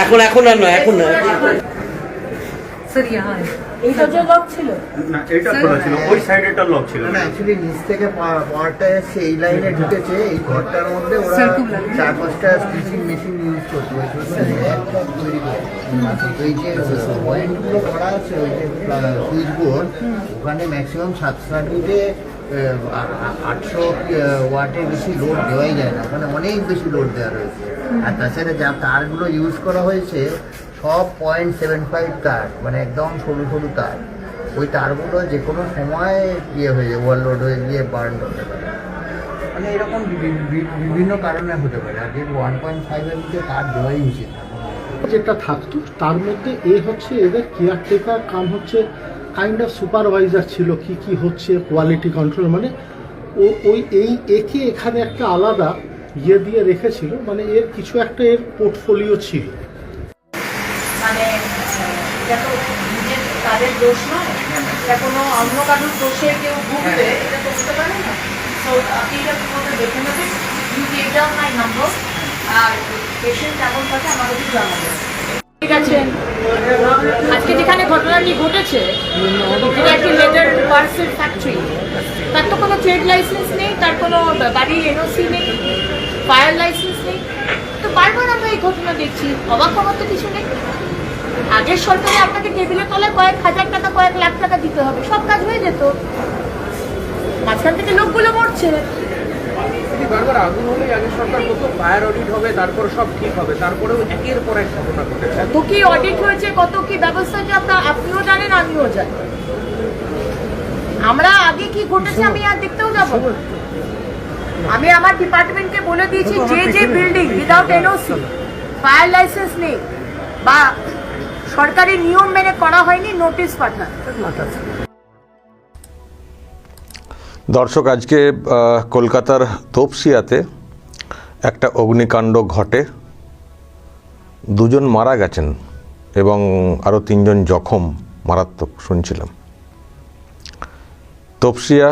এখন এখন আর নয়, এখন নয়। স্যার यहाँ है এইটা যে লক ছিল না, এটা খোলা ছিল, ওই সাইডেরটা লক ছিল। না, অ্যাকচুয়ালি নিচ থেকে পাওয়ারটা এসে এই লাইনে ঢুকেছে। এই ঘরটার মধ্যে ওরা 4-5টা স্টিচিং মেশিন ইউজ করতো তৈরি করে। তো এই যে পয়েন্টগুলো করা আছে, ওই যে সুইচ বোর্ড, ওখানে ম্যাক্সিমাম 7 সার্কিটে 800 ওয়াটের বেশি লোড দেওয়াই যায় না, ওখানে অনেক বেশি লোড দেওয়া রয়েছে। আর তাছাড়া যা তারগুলো ইউজ করা হয়েছে সব 0.75 তার, মানে একদম সরু সরু তার। ওই তারগুলো যে কোনো সময় ইয়ে হয়ে যায়, ওভারলোড হয়ে গিয়ে বার্ন হতে পারে। মানে এরকম বিভিন্ন কারণে হতে পারে। আর যে 1.5 এমনিতে তার দেওয়াই উচিত। যেটা থাকতো তার মধ্যে হচ্ছে এদের কেয়ারটেকার কাম হচ্ছে কাইন্ড অফ সুপারভাইজার ছিল, কি হচ্ছে কোয়ালিটি কন্ট্রোল, মানে একে এখানে একটা আলাদা দিয়ে রেখেছিল, মানে এর কিছু একটা এর পোর্টফোলিও ছিল। মানে এটা তো নিজের তাদের দোষ নয়, এটা কোনো অন্য কারোর দোষে কেউ ভুগবে, এটা তো হতে পারে না। তো আপনি এটা তোমাকে দেখে নেবেন, you gave down my number, আর পেশেন্ট কেমন থাকে আমাদেরকে জানাবেন। ঠিক আছে, আজকে যেখানে ঘটনাটি ঘটেছে এটা একটি লেদার পার্সেল ফ্যাক্টরি, তার তো কোনো ট্রেড লাইসেন্স নেই, তার কোনো বাড়ির এনওসি নেই, ফায়ার লাইসেন্স নেই। তো বারবার আমরা এই ঘটনা দেখছি, অবাক হওয়ার তো কিছু নেই। আগের সরকারে আপনাকে টেবিলের তলায় কয়েক হাজার টাকা, কয়েক লাখ টাকা দিতে হবে, সব কাজ হয়ে যেত। মাঝখান থেকে লোকগুলো মরছে। বারবার আগুন হলেই আগে সরকার বলতো ফায়ার অডিট হবে, তারপর সব ঠিক হবে, তারপরেও একের পর এক ঘটনা ঘটেছে। কত কি অডিট হয়েছে, কত কি ব্যবস্থা হয়েছে আপনিও জানেন, আমিও জানি। আমরা আগে কি ঘটেছে আমি আর দেখতেও যাবো। আমি আমার ডিপার্টমেন্টকে বলে দিয়েছি, যে building without NOC, fire licence নেই বা সরকারি নিয়ম মেনে করা হয়নি, নোটিশ পাঠান। দর্শক, আজকে কলকাতার তপসিয়াতে একটা অগ্নিকাণ্ড ঘটে, 2 জন মারা গেছেন এবং আরও 3 জন জখম, মারাত্মক শুনছিলাম। তপসিয়া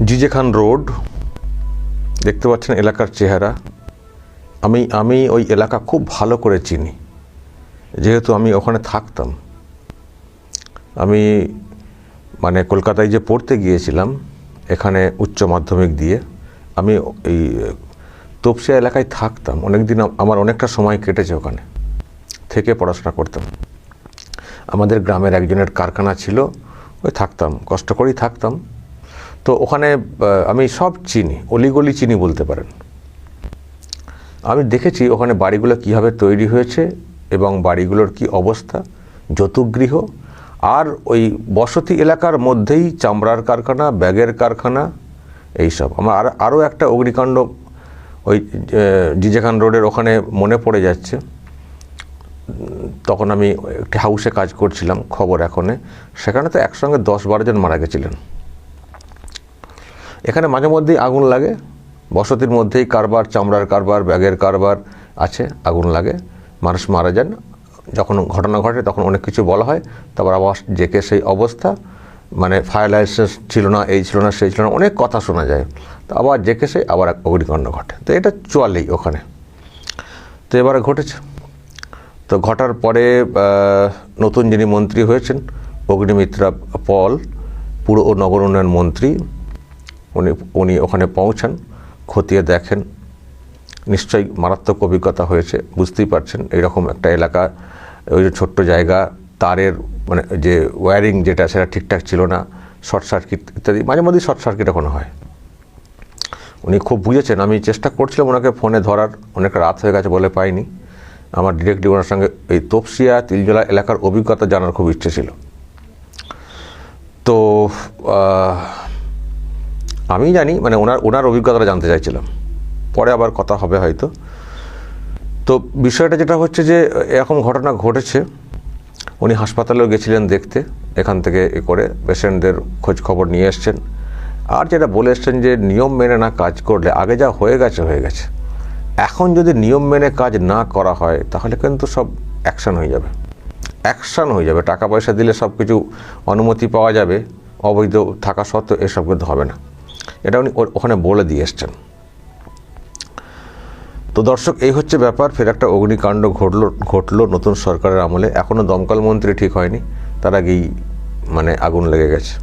জিজে খান রোড, দেখতে পাচ্ছেন এলাকার চেহারা। আমি ওই এলাকা খুব ভালো করে চিনি, যেহেতু আমি ওখানে থাকতাম। আমি মানে কলকাতায় যে পড়তে গিয়েছিলাম, এখানে উচ্চ মাধ্যমিক দিয়ে আমি এই তপসিয়া এলাকায় থাকতাম অনেক দিন। আমার অনেকটা সময় কেটেছে ওখানে থেকে পড়াশোনা করতাম। আমাদের গ্রামের একজনের কারখানা ছিল, ওই থাকতাম, কষ্ট করেই থাকতাম। তো ওখানে আমি সব চিনি, অলিগলি চিনি বলতে পারেন। আমি দেখেছি ওখানে বাড়িগুলো কীভাবে তৈরি হয়েছে এবং বাড়িগুলোর কি অবস্থা, যৌতুকগৃহ, আর ওই বসতি এলাকার মধ্যেই চামড়ার কারখানা, ব্যাগের কারখানা, এইসব। আমার আরও একটা অগ্নিকাণ্ড ওই জিজে খান রোডের ওখানে মনে পড়ে যাচ্ছে। তখন আমি একটি হাউসে কাজ করছিলাম, খবর এখনে, সেখানে তো একসঙ্গে 10-12 জন মারা গেছিলেন। এখানে মাঝে মধ্যেই আগুন লাগে, বসতির মধ্যেই কারবার, চামড়ার কারবার, ব্যাগের কারবার আছে, আগুন লাগে, মানুষ মারা যান। যখন ঘটনা ঘটে তখন অনেক কিছু বলা হয়, তারপর আবার জেকে সেই অবস্থা, মানে ফায়ার লাইসেন্স ছিল না, এই ছিল না, সেই ছিল না, অনেক কথা শোনা যায়। তো আবার জেকে সেই আবার এক অগ্নিকাণ্ড ঘটে। তো এটা চলেই ওখানে। তো এবারে ঘটেছে। তো ঘটার পরে নতুন যিনি মন্ত্রী হয়েছেন, অগ্নিমিত্রা পল, পুর ও নগর উন্নয়ন মন্ত্রী, উনি ওখানে পৌঁছান, খতিয়ে দেখেন। নিশ্চয়ই মারাত্মক অভিজ্ঞতা হয়েছে, বুঝতেই পারছেন। এইরকম একটা এলাকা, ওই যে ছোট্ট জায়গা, তারের মানে যে ওয়্যারিং যেটা, সেটা ঠিকঠাক ছিল না, শর্ট সার্কিট ইত্যাদি, মাঝে মধ্যেই শর্ট সার্কিট ওখানে হয়। উনি খুব বুঝেছেন। আমি চেষ্টা করছিলাম ওনাকে ফোনে ধরার, অনেক রাত হয়ে গেছে বলে পাইনি। আমার ডিরেক্টলি ওনার সঙ্গে এই তপসিয়া তিলজলা এলাকার অভিজ্ঞতা জানার খুব ইচ্ছে ছিল। তো আমি জানি, মানে ওনার অভিজ্ঞতাটা জানতে চাইছিলাম, পরে আবার কথা হবে হয়তো। তো বিষয়টা যেটা হচ্ছে যে এরকম ঘটনা ঘটেছে, উনি হাসপাতালেও গেছিলেন দেখতে, এখান থেকে করে পেশেন্টদের খোঁজ খবর নিয়ে এসছেন। আর যেটা বলে এসছেন যে নিয়ম মেনে না কাজ করলে, আগে যা হয়ে গেছে, এখন যদি নিয়ম মেনে কাজ না করা হয় তাহলে কিন্তু সব অ্যাকশন হয়ে যাবে। অ্যাকশান হয়ে যাবে, টাকা পয়সা দিলে সব কিছু অনুমতি পাওয়া যাবে, অবৈধ থাকা সত্ত্বেও এসব কিন্তু হবে না, এটা উনি ওখানে বলে দিয়ে এসছেন। তো দর্শক, এই হচ্ছে ব্যাপার। ফের একটা অগ্নিকাণ্ড ঘটলো নতুন সরকারের আমলে। এখনও দমকল মন্ত্রী ঠিক হয়নি, তার আগেই মানে আগুন লেগে গেছে।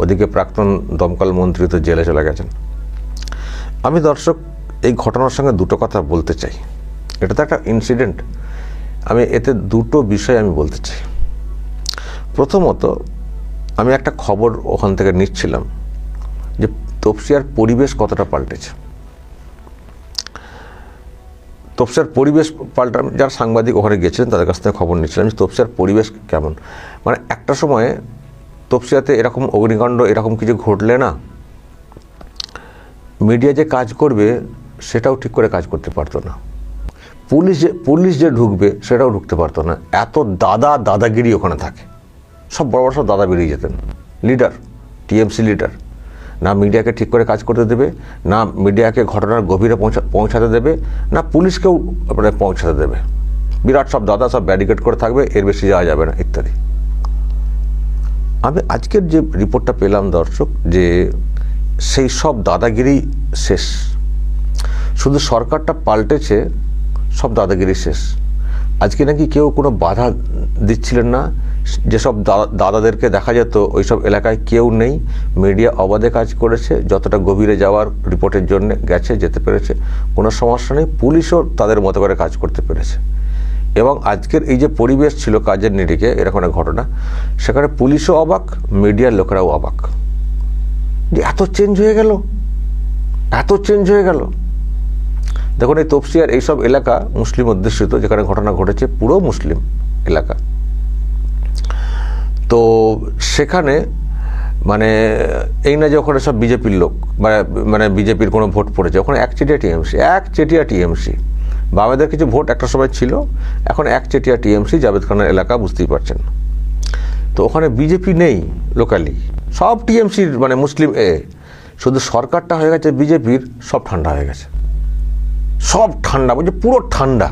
ওদিকে প্রাক্তন দমকল মন্ত্রী তো জেলে চলে গেছেন। আমি দর্শক এই ঘটনার সঙ্গে দুটো কথা বলতে চাই। এটা তো একটা ইনসিডেন্ট, আমি এতে দুটো বিষয় আমি বলতে চাই। প্রথমত, আমি একটা খবর ওখান থেকে নিচ্ছিলাম যে তপসিয়ার পরিবেশ কতটা পাল্টেছে। তপসিয়ার পরিবেশ পাল্টা, যারা সাংবাদিক ওখানে গেছিলেন তাদের কাছ থেকে খবর নিচ্ছিলাম যে তপসিয়ার পরিবেশ কেমন। মানে একটা সময়ে তপসিয়াতে এরকম অগ্নিকাণ্ড এরকম কিছু ঘটলে না, মিডিয়া যে কাজ করবে সেটাও ঠিক করে কাজ করতে পারতো না, পুলিশ যে ঢুকবে সেটাও ঢুকতে পারতো না। এত দাদাগিরি ওখানে থাকে, সব বড় বড় সব দাদা বেরিয়ে যেতেন, লিডার, টিএমসি লিডার। না মিডিয়াকে ঠিক করে কাজ করতে দেবে, না মিডিয়াকে ঘটনার গভীরে পৌঁছাতে দেবে, না পুলিশকেও মানে পৌঁছাতে দেবে। বিরাট সব দাদা, সব ব্যারিকেড করে থাকবে, এর বেশি যাওয়া যাবে না ইত্যাদি। আমি আজকের যে রিপোর্টটা পেলাম দর্শক, যে সেই সব দাদাগিরি শেষ, শুধু সরকারটা পাল্টেছে, সব দাদাগিরি শেষ। আজকে নাকি কেউ কোনো বাধা দিচ্ছিলেন না, যেসব দাদাদেরকে দেখা যেত ওইসব এলাকায় কেউ নেই, মিডিয়া অবাধে কাজ করেছে, যতটা গভীরে যাওয়ার রিপোর্টের জন্য যেতে পেরেছে, কোনো সমস্যা নেই। পুলিশও তাদের মতো করে কাজ করতে পেরেছে। এবং আজকের এই যে পরিবেশ ছিল কাজের নিরিখে এরকম একটা ঘটনা, সেখানে পুলিশও অবাক, মিডিয়ার লোকেরাও অবাক যে এত চেঞ্জ হয়ে গেল। দেখুন, এই তপসিয়ার এইসব এলাকা মুসলিম অধ্যুষিত, যেখানে ঘটনা ঘটেছে পুরো মুসলিম এলাকা। তো সেখানে মানে এই না যে ওখানে সব বিজেপির লোক, মানে বিজেপির কোনো ভোট পড়েছে, ওখানে একচেটিয়া টিএমসি। বামেদের কিছু ভোট একটা সময় ছিল, এখন একচেটিয়া টিএমসি, জাভেদ খানের এলাকা, বুঝতেই পারছেন। তো ওখানে বিজেপি নেই লোকালি, সব টিএমসির মানে মুসলিম শুধু সরকারটা হয়ে গেছে বিজেপির, সব ঠান্ডা হয়ে গেছে, সব ঠান্ডা, বলছে পুরো ঠান্ডা।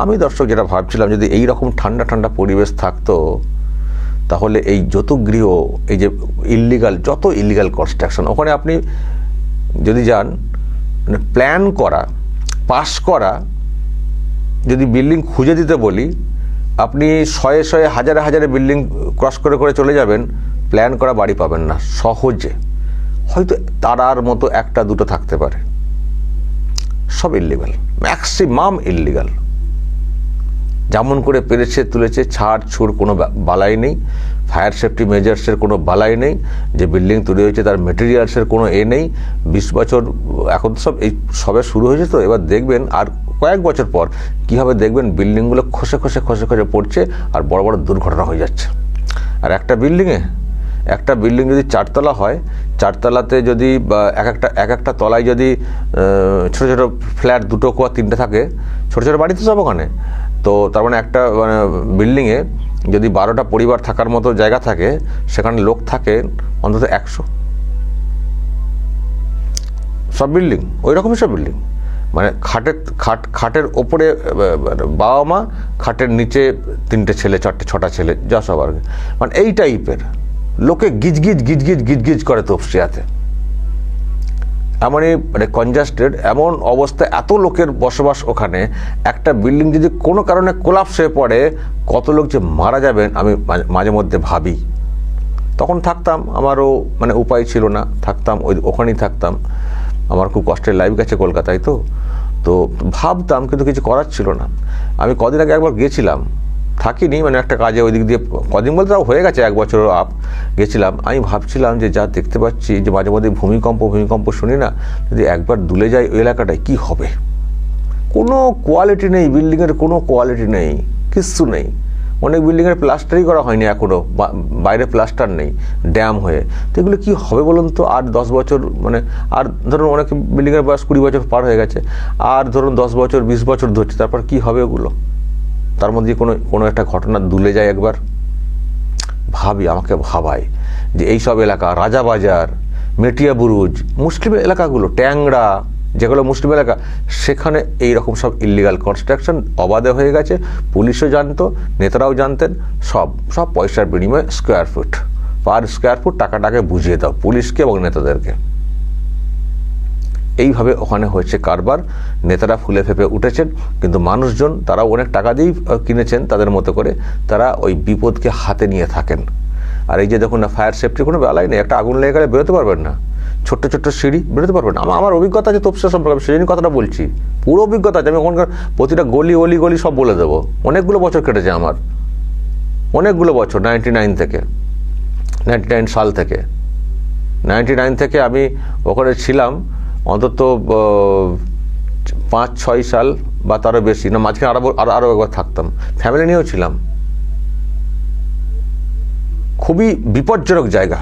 আমি দর্শক যেটা ভাবছিলাম, যদি এইরকম ঠান্ডা পরিবেশ থাকতো, তাহলে এই যত গৃহ, এই যে যত ইলিগাল কনস্ট্রাকশন, ওখানে আপনি যদি যান, প্ল্যান করা, পাস করা, যদি বিল্ডিং খুঁজে দিতে বলি, আপনি শয়ে হাজারে বিল্ডিং ক্রস করে চলে যাবেন, প্ল্যান করা বাড়ি পাবেন না সহজে। হয়তো তারার মতো একটা দুটো থাকতে পারে, সব ইল্লিগাল, ম্যাক্সিমাম ইল্লিগাল। যেমন করে পেরেছে তুলেছে, ছাড় কোনো বালাই নেই, ফায়ার সেফটি মেজার্সের কোনো বালাই নেই, যে বিল্ডিং তৈরি হয়েছে তার মেটেরিয়ালসের কোনো নেই। 20 বছর এখন তো সব এই সবে শুরু হয়েছে, তো এবার দেখবেন আর কয়েক বছর পর কীভাবে দেখবেন বিল্ডিংগুলো খসে পড়ছে আর বড় বড় দুর্ঘটনা হয়ে যাচ্ছে। আর একটা বিল্ডিং যদি 4 তলা হয়, 4 তলাতে যদি এক একটা তলায় যদি ছোট ফ্ল্যাট 2টো বা 3টে থাকে, ছোট বাড়ি তো সব ওখানে, তো তার মানে একটা বিল্ডিংয়ে যদি 12টা পরিবার থাকার মতো জায়গা থাকে, সেখানে লোক থাকে অন্তত 100। সব বিল্ডিং ওই রকমই, সব বিল্ডিং মানে খাটের ওপরে বাবা মা, খাটের নিচে 3টে ছেলে, 4টে 6টা ছেলে, যা সব আর মানে এই টাইপের লোকে গিজগিজ করে তপসিয়াতে। এমনই মানে কনজাস্টেড এমন অবস্থা, এত লোকের বসবাস ওখানে। একটা বিল্ডিং যদি কোনো কারণে কোলাপস হয়ে পড়ে, কত লোক যে মারা যাবেন আমি মাঝে মধ্যে ভাবি। তখন থাকতাম, আমারও মানে উপায় ছিল না, থাকতাম ওখানেই থাকতাম। আমার খুব কষ্টের লাইফ গেছে কলকাতায়, তো ভাবতাম, কিন্তু কিছু করার ছিল না। আমি কদিন আগে একবার গেছিলাম, থাকিনি, মানে একটা কাজে ওই দিক দিয়ে, কদিন বলতে তাও হয়ে গেছে 1 বছরও গেছিলাম। আমি ভাবছিলাম যে যা দেখতে পাচ্ছি, যে মাঝে মধ্যে ভূমিকম্প শুনি না, যদি একবার দুলে যায় ওই এলাকাটায় কী হবে। কোনো কোয়ালিটি নেই, বিল্ডিংয়ের কোনো কোয়ালিটি নেই, কিচ্ছু নেই। অনেক বিল্ডিংয়ের প্লাস্টারই করা হয়নি এখনও, বাইরে প্লাস্টার নেই, ড্যাম হয়ে। তো এগুলো কী হবে বলুন তো? আর 10 বছর, মানে আর ধরুন অনেক বিল্ডিংয়ের বয়স 20 বছর পার হয়ে গেছে, আর ধরুন 10 বছর 20 বছর ধরছে, তারপর কি হবে ওগুলো? তার মধ্যে কোনো একটা ঘটনা দুলে যায় একবার, আমাকে ভাবায় যে এই সব এলাকা, রাজাবাজার, মেটিয়া বুরুজ, মুসলিম এলাকাগুলো, ট্যাংরা, যেগুলো মুসলিম এলাকা সেখানে এই রকম সব ইলিগাল কনস্ট্রাকশন অবাধে হয়ে গেছে, পুলিশও জানতো, নেতারাও জানতেন, সব পয়সার বিনিময়ে square foot per square foot টাকাটাকে বুঝিয়ে দাও পুলিশকে এবং নেতাদেরকে। এইভাবে ওখানে হয়েছে কারবার, নেতারা ফুলে ফেপে উঠেছেন, কিন্তু মানুষজন তারাও অনেক টাকা দিয়েই কিনেছেন তাদের মতো করে, তারা ওই বিপদকে হাতে নিয়ে থাকেন। আর এই যে দেখুন না, ফায়ার সেফটির কোনো বেলাই নেই, একটা আগুন লেগে গেলে বেরোতে পারবেন না, ছোট্ট ছোট্ট সিঁড়ি বেরোতে পারবেন না। আমার অভিজ্ঞতা আছে তপসিয়া সম্পর্কে, আমি সেই জন্য কথাটা বলছি, পুরো অভিজ্ঞতা আছে, আমি ওখানকার প্রতিটা গলি গলি সব বলে দেবো। অনেকগুলো বছর কেটেছে আমার, অনেকগুলো বছর, 99 সাল থেকে 99 থেকে আমি ওখানে ছিলাম অন্তত 5-6 সাল বা তারও বেশি, না মাঝখানে আরও একবার থাকতাম, ফ্যামিলি নিয়েও ছিলাম। খুবই বিপজ্জনক জায়গা।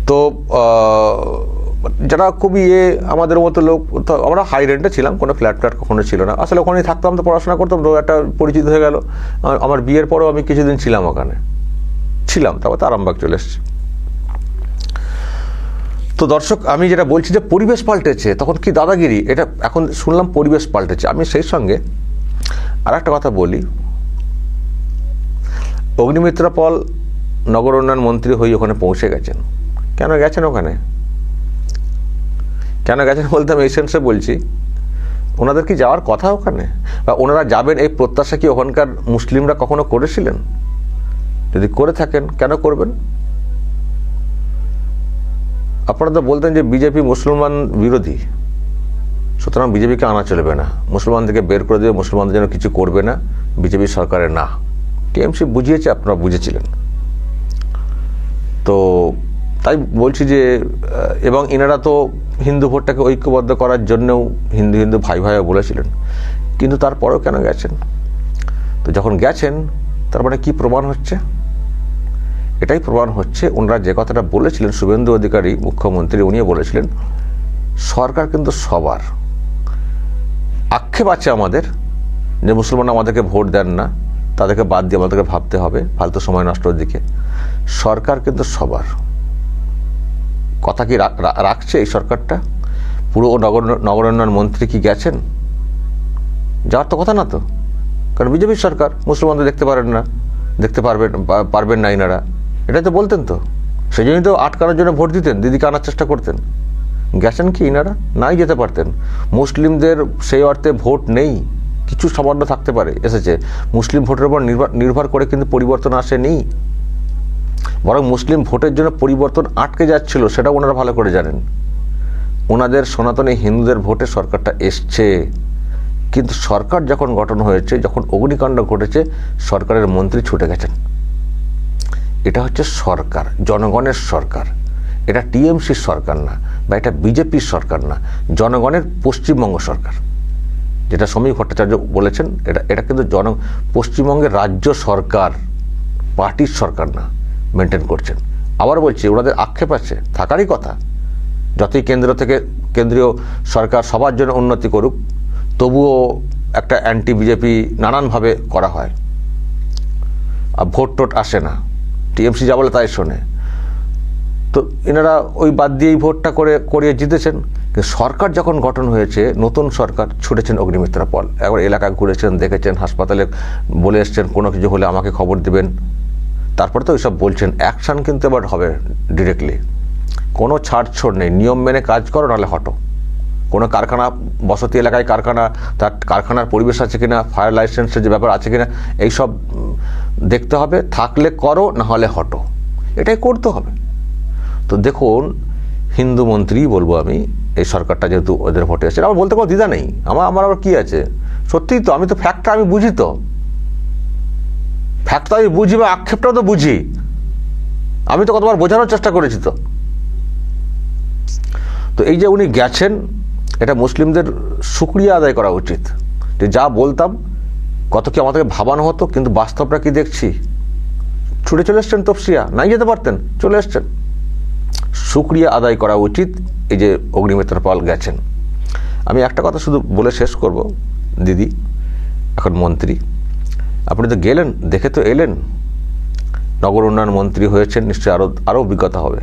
তো যারা খুবই আমাদের মতো লোক, আমরা হাই রেন্টে ছিলাম, কোনো ফ্ল্যাট কখনো ছিল না, আসলে ওখানেই থাকতাম, তো পড়াশোনা করতাম, তো একটা পরিচিত হয়ে গেল। আমার বিয়ের পরেও আমি কিছুদিন ছিলাম ওখানে, তারপর তো আরামবাগ চলে এসেছি। তো দর্শক, আমি যেটা বলছি যে পরিবেশ পাল্টেছে, তখন কি দাদাগিরি, এটা এখন শুনলাম পরিবেশ পাল্টেছে। আমি সেই সঙ্গে আর একটা কথা বলি, অগ্নিমিত্রা পল নগর উন্নয়ন মন্ত্রী হয়ে ওখানে পৌঁছে গেছেন। কেন গেছেন ওখানে? কেন গেছেন বলতে আমি এই সেন্সে বলছি, ওনাদের কি যাওয়ার কথা ওখানে, বা ওনারা যাবেন এই প্রত্যাশা কি ওখানকার মুসলিমরা কখনো করেছিলেন? যদি করে থাকেন কেন করবেন? আপনারা তো বলতেন যে বিজেপি মুসলমান বিরোধী, সুতরাং বিজেপিকে আনা চলবে না, মুসলমানদেরকে বের করে দেবে, মুসলমানদের জন্য কিছু করবে না, বিজেপি সরকারের না। টিএমসি বুঝিয়েছে, আপনারা বুঝেছিলেন। তো তাই বলছি যে, এবং এনারা তো হিন্দু ভোটটাকে ঐক্যবদ্ধ করার জন্যও হিন্দু ভাই বলেছিলেন, কিন্তু তারপরেও কেন গেছেন? তো যখন গেছেন তার মানে কি প্রমাণ হচ্ছে? এটাই প্রমাণ হচ্ছে ওনারা যে কথাটা বলেছিলেন, শুভেন্দু অধিকারী মুখ্যমন্ত্রী, উনিও বলেছিলেন সরকার কিন্তু সবার। আক্ষেপ আছে আমাদের যে মুসলমান আমাদেরকে ভোট দেন না, তাদেরকে বাদ দিয়ে আমাদেরকে ভাবতে হবে ফালতু সময় নষ্টর দিকে। সরকার কিন্তু সবার। কথা কি রাখছে এই সরকারটা? পুরো নগর উন্নয়ন মন্ত্রী কি গেছেন? যাওয়ার তো কথা না তো, কারণ বিজেপির সরকার, মুসলমানদের দেখতে পারবেন না এনারা, এটাই তো বলতেন। তো সেই জন্যই তো আটকানোর জন্য ভোট দিতেন, দিদিকে আনার চেষ্টা করতেন। গেছেন কি এনারা? নাই যেতে পারতেন। মুসলিমদের সেই অর্থে ভোট নেই, কিছু সামান্য থাকতে পারে, এসেছে। মুসলিম ভোটের উপর নির্ভর করে কিন্তু পরিবর্তন আসেনি, বরং মুসলিম ভোটের জন্য পরিবর্তন আটকে যাচ্ছিল, সেটা ওনারা ভালো করে জানেন। ওনাদের সনাতনী হিন্দুদের ভোটে সরকারটা এসছে, কিন্তু সরকার যখন গঠন হয়েছে, যখন অগ্নিকাণ্ড ঘটেছে, সরকারের মন্ত্রী ছুটে গেছেন। এটা হচ্ছে সরকার, জনগণের সরকার। এটা টিএমসির সরকার না, বা এটা বিজেপির সরকার না, জনগণের পশ্চিমবঙ্গ সরকার। যেটা সমীর ভট্টাচার্য বলেছেন, এটা কিন্তু পশ্চিমবঙ্গের রাজ্য সরকার, পার্টির সরকার না, মেনটেন করছেন। আবার বলছি, ওনাদের আক্ষেপ আছে, থাকারই কথা। যতই কেন্দ্রীয় সরকার সবার জন্য উন্নতি করুক, তবুও একটা অ্যান্টি বিজেপি নানানভাবে করা হয়, আর ভোট আসে না, টিএমসি যা বলে তাই শোনে। তো এনারা ওই বাদ দিয়েই ভোটটা করিয়ে জিতেছেন। কিন্তু সরকার যখন গঠন হয়েছে, নতুন সরকার, ছুটেছেন অগ্নিমিত্রা পল, একবার এলাকা ঘুরেছেন, দেখেছেন, হাসপাতালে বলে এসছেন কোনো কিছু হলে আমাকে খবর দেবেন। তারপরে তো ওইসব বলছেন, অ্যাকশান কিন্তু এবার হবে ডিরেক্টলি, কোনো ছাড়ছড় নেই, নিয়ম মেনে কাজ করো, নাহলে হটো। কোনো কারখানা, বসতি এলাকায় কারখানা, তার কারখানার পরিবেশ আছে কিনা, ফায়ার লাইসেন্সের যে ব্যাপার আছে কিনা, এইসব দেখতে হবে। থাকলে করো, না হলে হটো, এটাই করতে হবে। তো দেখুন, হিন্দু মন্ত্রী বলবো আমি, এই সরকারটা যেহেতু ওদের ভোটে এসেছে, আমার বলতে কোনো দ্বিধা নেই। আমার আবার কি আছে, সত্যিই তো আমি তো ফ্যাক্টটা আমি বুঝি, তো ফ্যাক্টটা আমি বুঝি, বা আক্ষেপটাও তো বুঝি। আমি তো কতবার বোঝানোর চেষ্টা করেছি। তো এই যে উনি গেছেন, এটা মুসলিমদের শুকরিয়া আদায় করা উচিত, যে যা বলতাম কত কি আমাদেরকে ভাবানো হতো, কিন্তু বাস্তবটা কি দেখছি। ছুটে চলে এসছেন তপসিয়া, নাই যেতে পারতেন, চলে এসছেন। শুকরিয়া আদায় করা উচিত এই যে অগ্নিমিত্রা পল গেছেন। আমি একটা কথা শুধু বলে শেষ করব, দিদি এখন মন্ত্রী, আপনি তো গেলেন, দেখে তো এলেন, নগর উন্নয়ন মন্ত্রী হয়েছেন, নিশ্চয়ই আরও অভিজ্ঞতা হবে।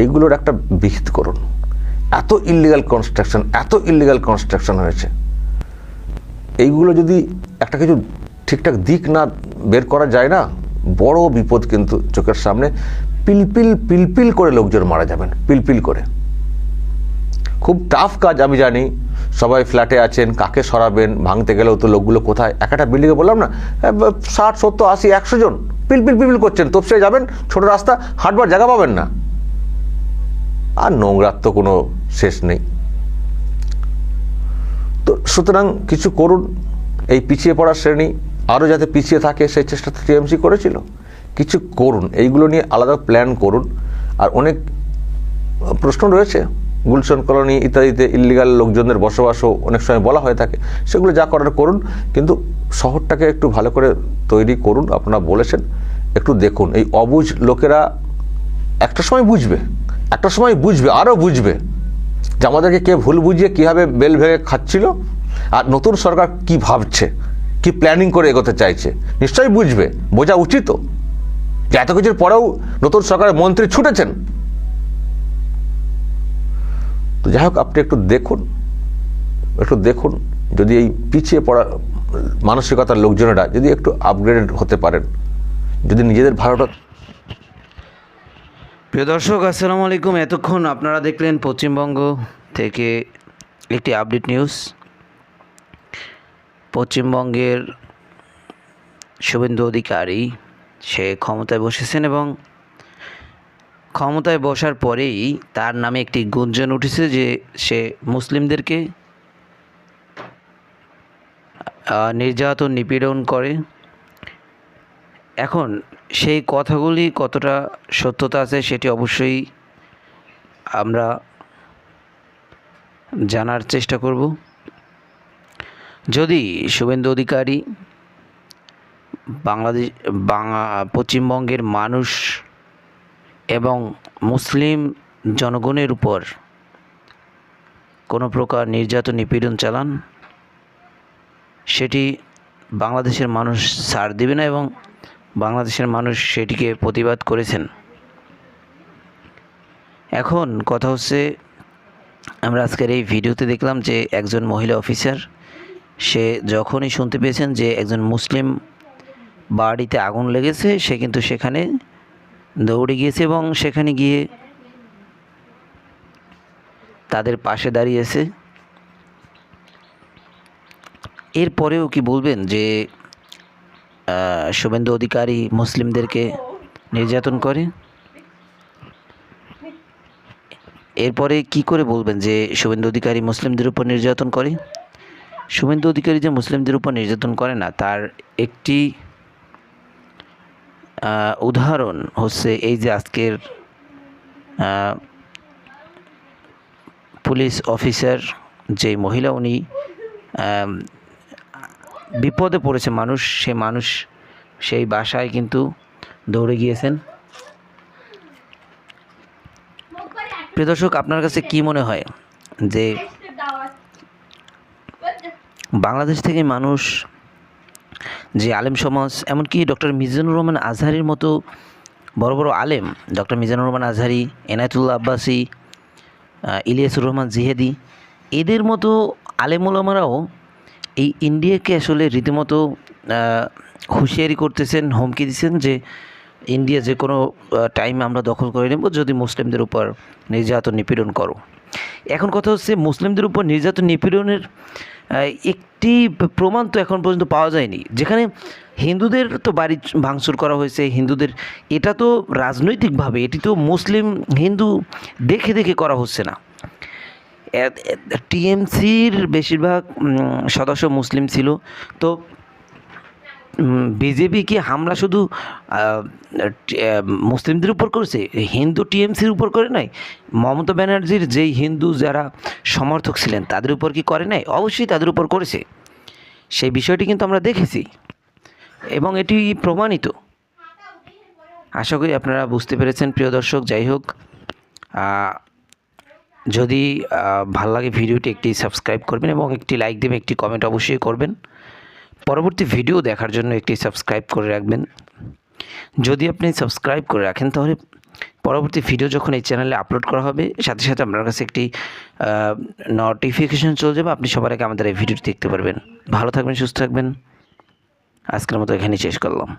এইগুলোর একটা বিহিত করুন, এত ইলিগাল কনস্ট্রাকশন হয়েছে। এইগুলো যদি একটা কিছু ঠিকঠাক দিক না বের করা যায় না, বড় বিপদ কিন্তু চোখের সামনে। পিলপিল করে লোকজন মারা যাবেন, পিলপিল করে। খুব টাফ কাজ আমি জানি, সবাই ফ্ল্যাটে আছেন, কাকে সরাবেন, ভাঙতে গেলেও তো লোকগুলো কোথায়, একটা বিল্ডিংয়ে বললাম না 60, 70, 80, 100 জন পিলপিল করছেন, তপসে যাবেন, ছোট রাস্তা, হাঁটবার জায়গা পাবেন না। আর নোংরার তো কোনো শেষ নেই। তো সুতরাং কিছু করুন, এই পিছিয়ে পড়া শ্রেণী আরও যাতে পিছিয়ে থাকে সেই চেষ্টা তো টিএমসি করেছিল। কিছু করুন, এইগুলো নিয়ে আলাদা প্ল্যান করুন। আর অনেক প্রশ্ন রয়েছে, গুলশন কলোনি ইত্যাদিতে ইল্লিগাল লোকজনের বসবাসও অনেক সময় বলা হয়ে থাকে, সেগুলো যা করার করুন, কিন্তু শহরটাকে একটু ভালো করে তৈরি করুন। আপনারা বলেছেন, একটু দেখুন। এই অবুঝ লোকেরা একটা সময় বুঝবে, আরও বুঝবে যে আমাদেরকে কে ভুল বুঝিয়ে কীভাবে বেল ভেঙে খাচ্ছিল, আর নতুন সরকার কি ভাবছে, কি প্ল্যানিং করে এগোতে চাইছে, নিশ্চয়ই বুঝবে। বোঝা উচিত যে এত কিছুর পরেও নতুন সরকারের মন্ত্রী ছুটেছেন। তো যাই হোক, আপনি একটু দেখুন যদি এই পিছিয়ে পড়া মানসিকতার লোকজনেরা যদি একটু আপগ্রেডেড হতে পারেন, যদি নিজেদের ভালোটা। প্রিয় দর্শক, আসসালামু আলাইকুম। এতক্ষণ আপনারা দেখলেন পশ্চিমবঙ্গ থেকে একটি আপডেট নিউজ। পশ্চিমবঙ্গের শুভেন্দু অধিকারী সে ক্ষমতায় বসেছেন এবং ক্ষমতায় বসার পরেই তার নামে একটি গুঞ্জন উঠেছে যে সে মুসলিমদেরকে নির্যাতন নিপীড়ন করে। এখন সেই কথাগুলি কতটা সত্যতা আছে সেটি অবশ্যই আমরা জানার চেষ্টা করব। যদি শুভেন্দু অধিকারী পশ্চিমবঙ্গের মানুষ এবং মুসলিম জনগণের উপর কোনো প্রকার নির্যাতন নিপীড়ন চালান, সেটি বাংলাদেশের মানুষ ছাড় দেবে না এবং বাংলাদেশের মানুষ সেটিকে প্রতিবাদ করেছেন। এখন কথা হচ্ছে, আমরা আজকের এই ভিডিওতে দেখলাম যে একজন মহিলা অফিসার সে যখনই শুনতে পেয়েছেন যে একজন মুসলিম বাড়িতে আগুন লেগেছে, সে কিন্তু সেখানে দৌড়ে গিয়েছে এবং সেখানে গিয়ে তাদের পাশে দাঁড়িয়েছে। এরপরেও কি বলবেন যে শুভেন্দু অধিকারী মুসলিমদেরকে নির্যাতন করে? এরপরে কি করে বলবেন যে শুভেন্দু অধিকারী মুসলিমদের উপর নির্যাতন করে? শুভেন্দু অধিকারী যে মুসলিমদের উপর নির্যাতন করে না, তার একটি উদাহরণ হচ্ছে এই যে আজকের পুলিশ অফিসার যে মহিলা, উনি বিপদে পড়েছে মানুষ সেই বাসায় কিন্তু দৌড়ে গিয়েছেন। প্রিয় দর্শক, আপনার কাছে কি মনে হয় যে বাংলাদেশ থেকে মানুষ, যে আলেম সমাজ, এমনকি ডক্টর মিজানুর রহমান আজহারির মতো বড় বড় আলেম, ডক্টর মিজানুর রহমান আজহারি, এনায়েতুল্লাহ আব্বাসী, ইলিয়াসুর রহমান জিহেদি, এদের মতো আলেম ওলামারাও এই ইন্ডিয়াকে আসলে রীতিমতো হুঁশিয়ারি করতেছেন, হুমকি দিচ্ছেন যে ইন্ডিয়া যে কোনো টাইম আমরা দখল করে নেব যদি মুসলিমদের উপর নির্যাতন নিপীড়ন করো। এখন কথা হচ্ছে, মুসলিমদের উপর নির্যাতন নিপীড়নের একটি প্রমাণ তো এখন পর্যন্ত পাওয়া যায়নি। যেখানে হিন্দুদের তো বাড়ি ভাঙচুর করা হয়েছে, হিন্দুদের, এটা তো রাজনৈতিকভাবে, এটি তো মুসলিম হিন্দু দেখে করা হচ্ছে না। টিএমসির বেশিরভাগ সদস্য মুসলিম ছিল, তো বিজেপি কি হামলা শুধু মুসলিমদের উপর করেছে, হিন্দু টিএমসির উপর করে নাই? মমতা ব্যানার্জির যেই হিন্দু যারা সমর্থক ছিলেন তাদের উপর কি করে নাই? অবশ্যই তাদের উপর করেছে। সেই বিষয়টি কিন্তু আমরা দেখেছি এবং এটি প্রমাণিত। আশা করি আপনারা বুঝতে পেরেছেন প্রিয় দর্শক। যাই হোক, যদি ভালো লাগে ভিডিওটি একটি সাবস্ক্রাইব করবেন এবং একটি লাইক দেবেন, একটি কমেন্ট অবশ্যই করবেন। পরবর্তী ভিডিও দেখার জন্য একটি সাবস্ক্রাইব করে রাখবেন। যদি আপনি সাবস্ক্রাইব করে রাখেন তাহলে পরবর্তী ভিডিও যখন এই চ্যানেলে আপলোড করা হবে সাথে সাথে আপনার কাছে একটি নোটিফিকেশন চলে যাবে, আপনি সবার আগে আমাদের এই ভিডিওটি দেখতে পারবেন। ভালো থাকবেন, সুস্থ থাকবেন। আজকের মতো এখানেই শেষ করলাম।